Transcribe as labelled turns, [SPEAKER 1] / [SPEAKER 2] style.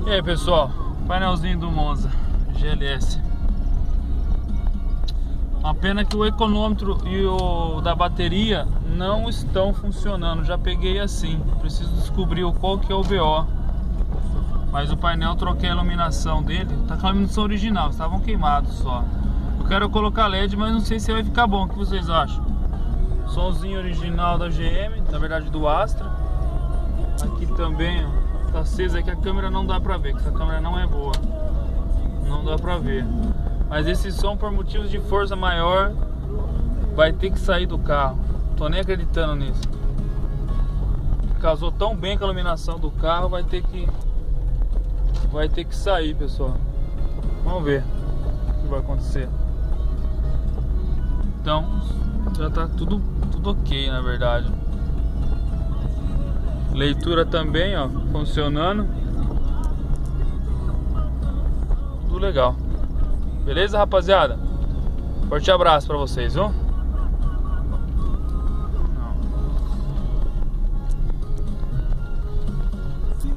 [SPEAKER 1] E aí pessoal, painelzinho do Monza GLS. Uma pena que o econômetro e o da bateria não estão funcionando. Já peguei assim, preciso descobrir qual que é o BO. Mas o painel, troquei a iluminação dele, tá com a iluminação original, estavam queimados só. Eu quero colocar LED, mas não sei se vai ficar bom. O que vocês acham? Somzinho original da GM, na verdade do Astra. Aqui também, ó, tá aceso. Aqui a câmera não dá pra ver, que essa câmera não é boa, não dá pra ver. Mas esse som, por motivos de força maior, vai ter que sair do carro. Tô nem acreditando nisso. Casou tão bem com a iluminação do carro, vai ter que sair, pessoal. Vamos ver o que vai acontecer. Então, já tá tudo ok, na verdade. Leitura também, ó, funcionando. Tudo legal. Beleza, rapaziada? Forte abraço pra vocês, viu?